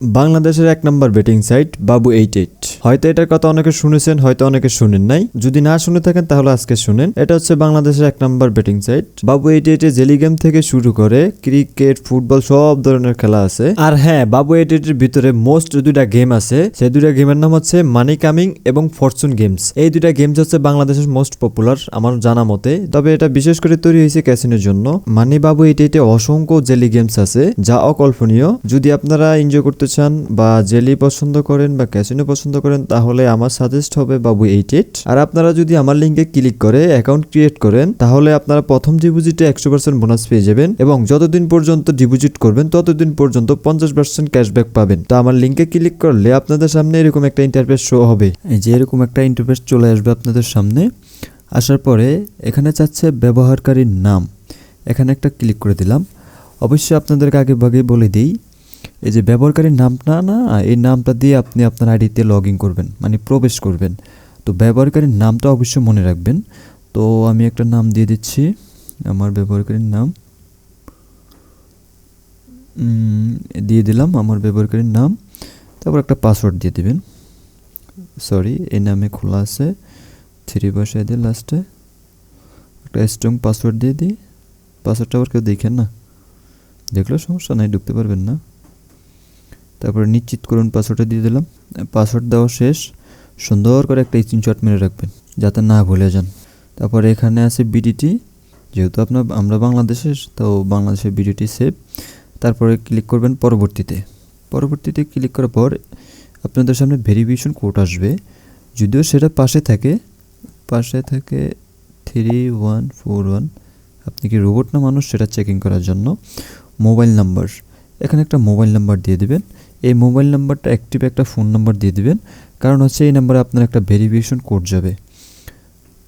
বাংলাদেশের এক নম্বর betting site বাবু 88। হয়তো এটার কথা অনেকে শুনেছেন, হয়তো অনেকে শুনেন নাই। যদি না শুনে থাকেন তাহলে আজকে শুনেন। এটা হচ্ছে বাংলাদেশের এক নম্বর বেটিং সাইট বাবু 88 এ জেলি গেম থেকে শুরু করে ক্রিকেট, ফুটবল সব ধরনের খেলা আছে। আর হ্যাঁ, বাবু 88 এর ভিতরে মোস্ট দুইটা গেম আছে। সেই দুইটা গেমের নাম হচ্ছে মানি কামিং এবং ফরচুন গেমস। এই দুইটা গেমস হচ্ছে বাংলাদেশের মোস্ট পপুলার আমার জানা মতে। তবে এটা বিশেষ করে তৈরি হয়েছে ক্যাসিনোর জন্য। মানি বাবু 88 এ অসংখ্য জেলি গেমস আছে যা অকল্পনীয়। যদি আপনারা এনজয় করতে চান বা জেলি পছন্দ করেন বা ক্যাসিনো পছন্দ করেন তাহলে আমার সাজেস্ট হবে বাবু 88। আর আপনারা যদি আমার লিঙ্কে ক্লিক করে অ্যাকাউন্ট ক্রিয়েট করেন তাহলে আপনারা প্রথম ডিপোজিটে 100% বোনাস পেয়ে যাবেন এবং যতদিন পর্যন্ত ডিপোজিট করবেন ততদিন পর্যন্ত 50% ক্যাশব্যাক পাবেন। তো আমার লিঙ্কে ক্লিক করলে আপনাদের সামনে এরকম একটা ইন্টারফেস শো হবে। এই যে এরকম একটা ইন্টারফেস চলে আসবে আপনাদের সামনে। আসার পরে এখানে চাচ্ছে ব্যবহারকারীর নাম, এখানে একটা ক্লিক করে দিলাম। অবশ্যই আপনাদেরকে আগে ভাগে বলে দিই, এই যে ব্যবহারকারীর নামটা না, এই নামটা দিয়ে আপনি আপনার আইডিতে লগ ইন করবেন, মানে প্রবেশ করবেন। তো ব্যবহারকারীর নামটা অবশ্যই মনে রাখবেন। তো আমি একটা নাম দিয়ে দিচ্ছি, আমার ব্যবহারকারীর নাম দিয়ে দিলাম, আমার ব্যবহারকারীর নাম। তারপর একটা পাসওয়ার্ড দিয়ে দিবেন। সরি, এই নামে খোলা আছে, 3 বসায় দিয়ে লাস্টে একটা স্ট্রং পাসওয়ার্ড দিয়ে দিই। পাসওয়ার্ডটা আবার কেউ দেখেন না, দেখলেও সমস্যা নাই, ঢুকতে পারবেন না। তারপরে নিশ্চিত করুন, পাসওয়ার্ডটা দিয়ে দিলাম। পাসওয়ার্ড দেওয়া শেষ, সুন্দর করে একটা স্ক্রিনশট মেরে রাখবেন যাতে না ভুলে যান। তারপরে এখানে আছে বিডিটি, যেহেতু আমরা বাংলাদেশের, তো বাংলাদেশের বিডিটি সেভ। তারপরে ক্লিক করবেন পরবর্তীতে ক্লিক করার পর আপনাদের সামনে ভেরিফিকেশন কোড আসবে। যদিও সেটা পাশে থাকে 3141। আপনি কি রোবট না মানুষ সেটা চেকিং করার জন্য। মোবাইল নাম্বার, এখানে একটা মোবাইল নাম্বার দিয়ে দিবেন। এই মোবাইল নাম্বারটা অ্যাক্টিভ একটা ফোন নাম্বার দিয়ে দিবেন, কারণ হচ্ছে এই নাম্বারে আপনার একটা ভেরিফিকেশন কোড যাবে।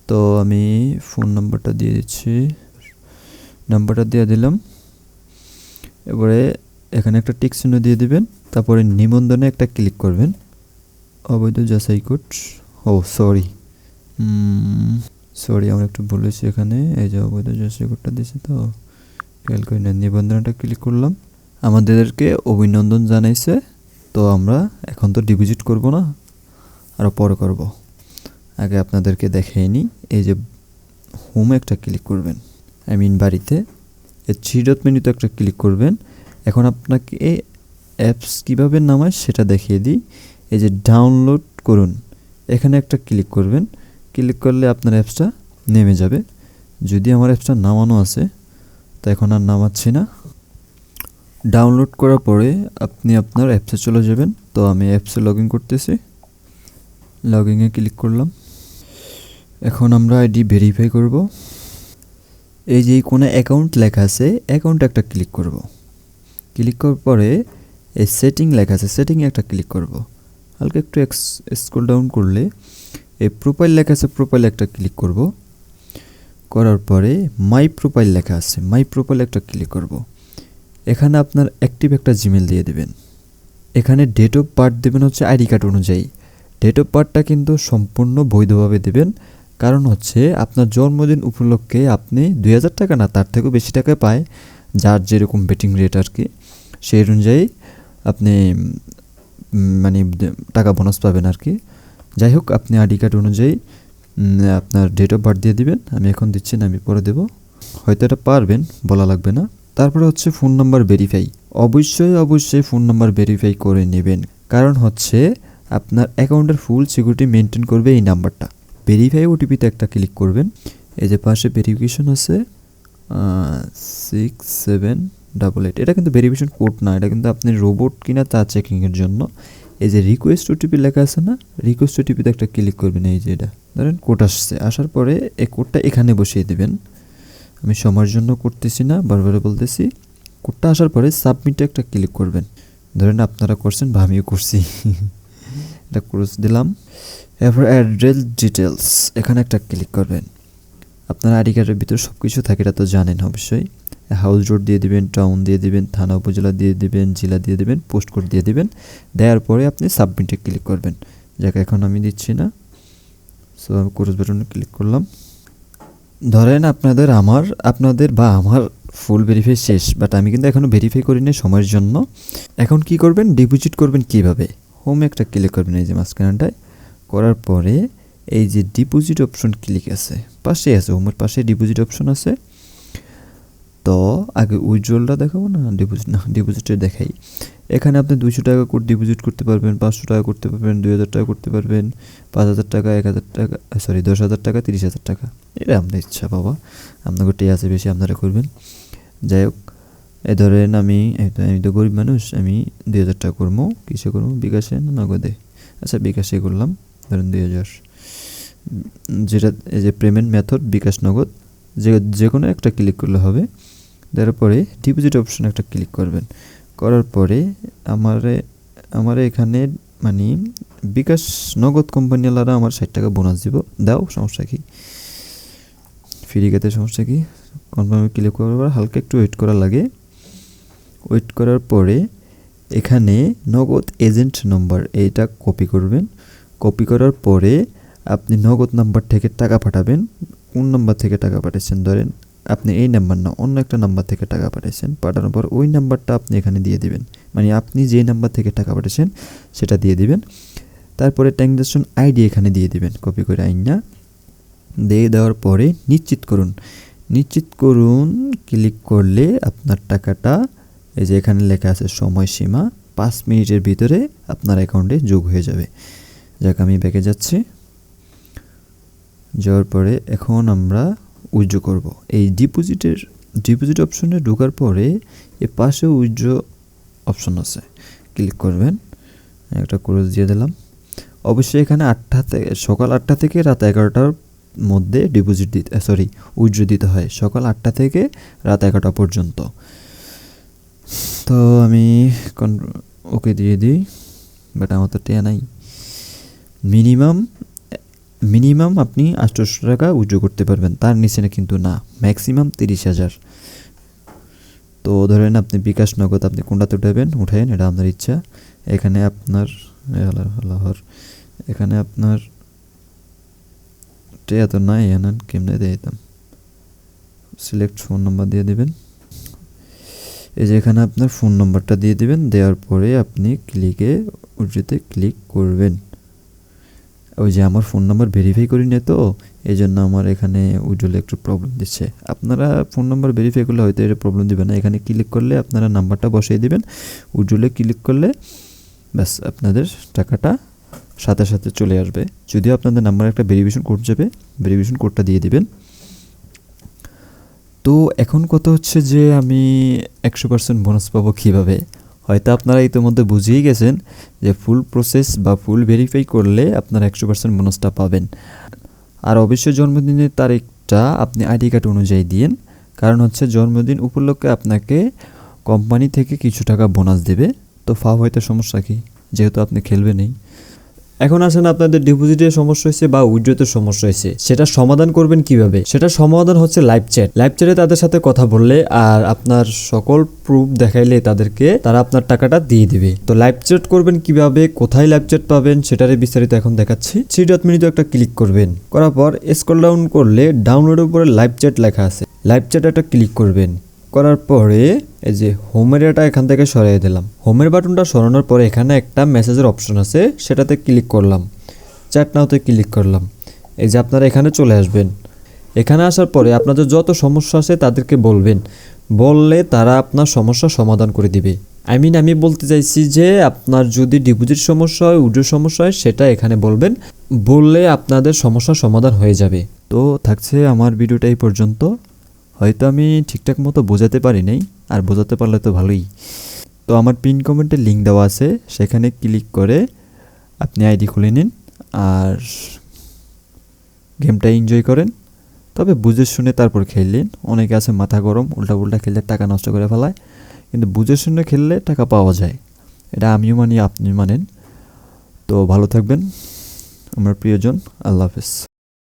তো আমি ফোন নাম্বারটা দিয়ে দিচ্ছি, নাম্বারটা দিয়ে দিলাম। এবারে এখানে একটা টিক চিহ্ন দিয়ে দিবেন। তারপরে নিবন্ধনে একটা ক্লিক করবেন। অবৈধ যাচাই কোড, সরি আমরা একটু বলেছি এখানে, এই যে অবৈধ যাচাই কোডটা দিয়েছি, তো খেয়াল করি না। নিবন্ধনটা ক্লিক করলাম, আমাদেরকে অভিনন্দন জানাইছে। তো আমরা এখন তো ডিপোজিট করব না, আরও পরে করব। আগে আপনাদেরকে দেখাই নিই। এই যে হোমে একটা ক্লিক করবেন, বাড়িতে এই 3 ডট মেনুতে একটা ক্লিক করবেন। এখন আপনাকে এই অ্যাপস কীভাবে নামায় সেটা দেখিয়ে দিই। এই যে ডাউনলোড করুন, এখানে একটা ক্লিক করবেন। ক্লিক করলে আপনার অ্যাপসটা নেমে যাবে। যদি আমার অ্যাপসটা নামানো আছে, তো এখন আর নামাচ্ছি না। ডাউনলোড করার পরে আপনি আপনার অ্যাপসে চলে যাবেন। তো আমি অ্যাপসে লগ ইন করতেছি, লগ ইনে ক্লিক করলাম। এখন আমরা আইডি ভেরিফাই করব। এই যে কোনো অ্যাকাউন্ট লেখা আছে, অ্যাকাউন্টে একটা ক্লিক করব। ক্লিক করার পরে এই সেটিং লেখা আছে, সেটিংয়ে একটা ক্লিক করব। হালকা একটু স্ক্রল ডাউন করলে এই প্রোফাইল লেখা আছে, প্রোফাইলে একটা ক্লিক করব। করার পরে মাই প্রোফাইল লেখা আছে, মাই প্রোফাইলে একটা ক্লিক করব। এখানে আপনার অ্যাক্টিভ একটা জিমেল দিয়ে দেবেন। এখানে ডেট অফ বার্থ দেবেন হচ্ছে আইডি কার্ড অনুযায়ী। ডেট অফ বার্থটা কিন্তু সম্পূর্ণ বৈধভাবে দেবেন, কারণ হচ্ছে আপনার জন্মদিন উপলক্ষে আপনি 2000 টাকা না, তার থেকেও বেশি টাকা পায়, যার যেরকম বেটিং রেট আর কি, সেই অনুযায়ী আপনি মানে টাকা বোনাস পাবেন আর কি। যাই হোক, আপনি আইডি কার্ড অনুযায়ী আপনার ডেট অফ বার্থ দিয়ে দিবেন। আমি এখন দিচ্ছি না, আমি পরে দেবো, হয়তো এটা পারবেন, বলা লাগবে না। তারপরে হচ্ছে ফোন নাম্বার ভেরিফাই। অবশ্যই ফোন নাম্বার ভেরিফাই করে নেবেন, কারণ হচ্ছে আপনার অ্যাকাউন্টের ফুল সিকিউরিটি মেনটেন করবে এই নাম্বারটা। ভেরিফাই ওটিপিতে একটা ক্লিক করবেন। এই যে পাশে ভেরিফিকেশন আছে 6788, এটা কিন্তু ভেরিফিকেশন কোড না, এটা কিন্তু আপনি রোবট কিনা তা চেকিংয়ের জন্য। এই যে রিকোয়েস্ট ওটিপি লেখা আছে না, রিকোয়েস্ট ওটিপিতে একটা ক্লিক করবেন। এই যে এটা ধরেন কোড আসছে, আসার পরে এই কোডটা এখানে বসিয়ে দেবেন। আমি সময়ের জন্য করতেছি না, বারবার বলতেছি। কোডটা আসার পরে সাবমিটে একটা ক্লিক করবেন। ধরেন আপনারা করছেন বা আমিও করছি, এটা ক্রস দিলাম। এরপর অ্যাড্রেস ডিটেলস, এখানে একটা ক্লিক করবেন। আপনার আইডি কার্ডের ভিতরে সব কিছু থাকে, এটা তো জানেন অবশ্যই। হাউস রোড দিয়ে দিবেন, টাউন দিয়ে দিবেন, থানা উপজেলা দিয়ে দিবেন, জেলা দিয়ে দিবেন, পোস্ট কোড দিয়ে দিবেন। দেওয়ার পরে আপনি সাবমিটে ক্লিক করবেন। যাকে এখন আমি দিচ্ছি না, সো আমি ক্রস বাটনে ক্লিক করলাম। ধরেন আপনাদের বা আমার ফুল ভেরিফাই শেষ, বাট আমি কিন্তু এখনও ভেরিফাই করিনি সময়ের জন্য। এখন কি করবেন, ডিপোজিট করবেন কিভাবে? হোমে একটা ক্লিক করবেন এই যে মাঝখানটায়, করার পরে এই যে ডিপোজিট অপশন ক্লিক আছে, পাশে আছে, হোমের পাশে ডিপোজিট অপশন আছে। তো আগে উইথড্রলটা দেখাবো না, ডিপোজিটে দেখাই। এখানে আপনি 200 টাকা করে ডিপোজিট করতে পারবেন, 500 টাকা করতে পারবেন, 2000 টাকা করতে পারবেন, 5000 টাকা, 1000 টাকা, 10,000 টাকা, 30,000 টাকা, এটা আপনার ইচ্ছা বাবা, আপনাকে টে আছে বেশি আপনারা করবেন। যাই হোক, ধরেন আমি তো গরিব মানুষ, আমি 2000 টাকা করবো। কিসে করবো, বিকাশে না নগদে? আচ্ছা বিকাশে করলাম, ধরেন 2000। যেটা এই যে পেমেন্ট মেথড বিকাশ নগদ, যে কোনো একটা ক্লিক করলে হবে। তারপরে ডিপোজিট অপশন একটা ক্লিক করবেন, করার পরে আমার এখানে মানে বিকাশ নগদ কোম্পানিওয়ালারা আমার 60 টাকা বোনাস দাও, সমস্যা কি, ফ্রি খেতে সমস্যা কি। কনফার্মে ক্লিক করার পর হালকা একটু ওয়েট করা লাগে। ওয়েট করার পরে এখানে নগদ এজেন্ট নম্বর এইটা কপি করবেন। কপি করার পরে আপনি নগদ নাম্বার থেকে টাকা পাঠাবেন। কোন নাম্বার থেকে টাকা পাঠাচ্ছেন, ধরেন আপনি এই নাম্বার না অন্য একটা নাম্বার থেকে টাকা পাঠাচ্ছেন, পাঠানোর পর ওই নাম্বারটা আপনি এখানে দিয়ে দিবেন, মানে আপনি যে নাম্বার থেকে টাকা পাঠাচ্ছেন সেটা দিয়ে দিবেন। তারপরে ট্রানজ্যাকশন আইডি এখানে দিয়ে দিবেন, কপি করে আইনা দিয়ে দেওয়ার পরে নিশ্চিত করুন। ক্লিক করলে আপনার টাকাটা এই যে এখানে লেখা আছে সময়সীমা 5 মিনিটের ভিতরে আপনার অ্যাকাউন্টে যোগ হয়ে যাবে। যাক, আমি ব্যাকে যাচ্ছি। যাওয়ার পরে এখন আমরা উইথড্র করব। এই ডিপোজিট অপশনে ঢোকার পরে এ পাশে উইথড্র অপশন আছে, ক্লিক করবেন। একটা ক্রস দিয়ে দিলাম। অবশ্যই এখানে সকাল 8টা থেকে রাত 11টার মধ্যে উইথড্র দিতে হয়, সকাল 8টা থেকে রাত 11টা পর্যন্ত। তো আমি ওকে দিয়ে দিই, বাট আমার তো টেয়া নাই। মিনিমাম আপনি 800 টাকা উইথড্র করতে পারবেন, তার নিচে কিন্তু না, ম্যাক্সিমাম 30,000। তো ধরেন আপনি বিকাশ নগদ আপনি কোনটাতে উঠাবেন, এটা আপনার ইচ্ছা। এখানে আপনার টেয়া তো নাই, কেমনে দিয়ে দিতাম, সিলেক্ট ফোন নাম্বার দিয়ে দিবেন। এই যে এখানে আপনার ফোন নাম্বারটা দিয়ে দিবেন, দেওয়ার পরে আপনি উইথড্রতে ক্লিক করবেন। ওই যে আমার ফোন নাম্বার ভেরিফাই করি না, তো এই জন্য আমার এখানে উইথড্রলে একটু প্রবলেম দিচ্ছে। আপনারা ফোন নাম্বার ভেরিফাই করলে হয়তো এটা প্রবলেম দিবে না। এখানে ক্লিক করলে আপনারা নাম্বারটা বসিয়ে দিবেন, উইথড্রলে ক্লিক করলে ব্যাস আপনাদের টাকাটা সাথে সাথে চলে আসবে। যদিও আপনাদের নাম্বার একটা ভেরিফিকেশন কোড যাবে, ভেরিফিকেশন কোডটা দিয়ে দিবেন। তো এখন কথা হচ্ছে যে আমি 100% বোনাস পাবো কীভাবে? হয়তো আপনারা ইতিমধ্যে বুঝিয়েই গেছেন যে ফুল প্রসেস বা ফুল ভেরিফাই করলে আপনারা 100% বোনাসটা পাবেন। আর অবশ্যই জন্মদিনের তারিখটা আপনি আইডি কার্ড অনুযায়ী দিন, কারণ হচ্ছে জন্মদিন উপলক্ষে আপনাকে কোম্পানি থেকে কিছু টাকা বোনাস দেবে। তো হয়তো সমস্যা কি, যেহেতু আপনি খেলবেনই। এখন আসেন, আপনাদের ডিপোজিটের সমস্যা হয়েছে বা উইথড্রতে সমস্যা হয়েছে, সেটা সমাধান করবেন কিভাবে? সেটা সমাধান হচ্ছে লাইভ চ্যাটে তাদের সাথে কথা বললে আর আপনার সকল প্রুফ দেখাইলে তারা আপনার টাকাটা দিয়ে দিবে। তো লাইভ চ্যাট করবেন কিভাবে, কোথায় লাইভ চ্যাট পাবেন সেটারই বিস্তারিত এখন দেখাচ্ছি। 3 মিনিটে একটা ক্লিক করবেন, করার পর স্ক্রল ডাউন করলে ডাউনলোডের উপরে লাইভ চ্যাট লেখা আছে, লাইভ চ্যাট একটা ক্লিক করবেন। করার পরে এই যে হোমের এটা এখান থেকে সরিয়ে দিলাম। হোমের বাটনটা সরানোর পরে এখানে একটা মেসেজের অপশন আছে, সেটাতে ক্লিক করলাম। চ্যাট নাওতে ক্লিক করলাম। এই যে আপনারা এখানে চলে আসবেন। এখানে আসার পরে আপনাদের যত সমস্যা আছে তাদেরকে বললে তারা আপনার সমস্যা সমাধান করে দিবে। আমি বলতে চাইছি যে আপনার যদি ডিপোজিট সমস্যা হয়, উইথড্র সমস্যা হয়, সেটা এখানে বললে আপনাদের সমস্যার সমাধান হয়ে যাবে। তো থাকছে আমার ভিডিওটা এই পর্যন্ত। হয়তো আমি ঠিকঠাক মতো বোঝাতে পারি নাই, আর বোঝাতে পারলে তো ভালোই। তো আমার পিন কমেন্টে লিঙ্ক দেওয়া আছে, সেখানে ক্লিক করে আপনি আইডি খুলে নিন আর গেমটা এনজয় করেন। তবে বুঝে শুনে তারপর খেললেন। অনেকে আছে মাথা গরম, উল্টা খেললে টাকা নষ্ট করে ফেলায়, কিন্তু বুঝে শুনে খেললে টাকা পাওয়া যায়। এটা আমিও মানি, আপনি মানেন। তো ভালো থাকবেন আমার প্রিয়জন, আল্লাহ হাফেজ।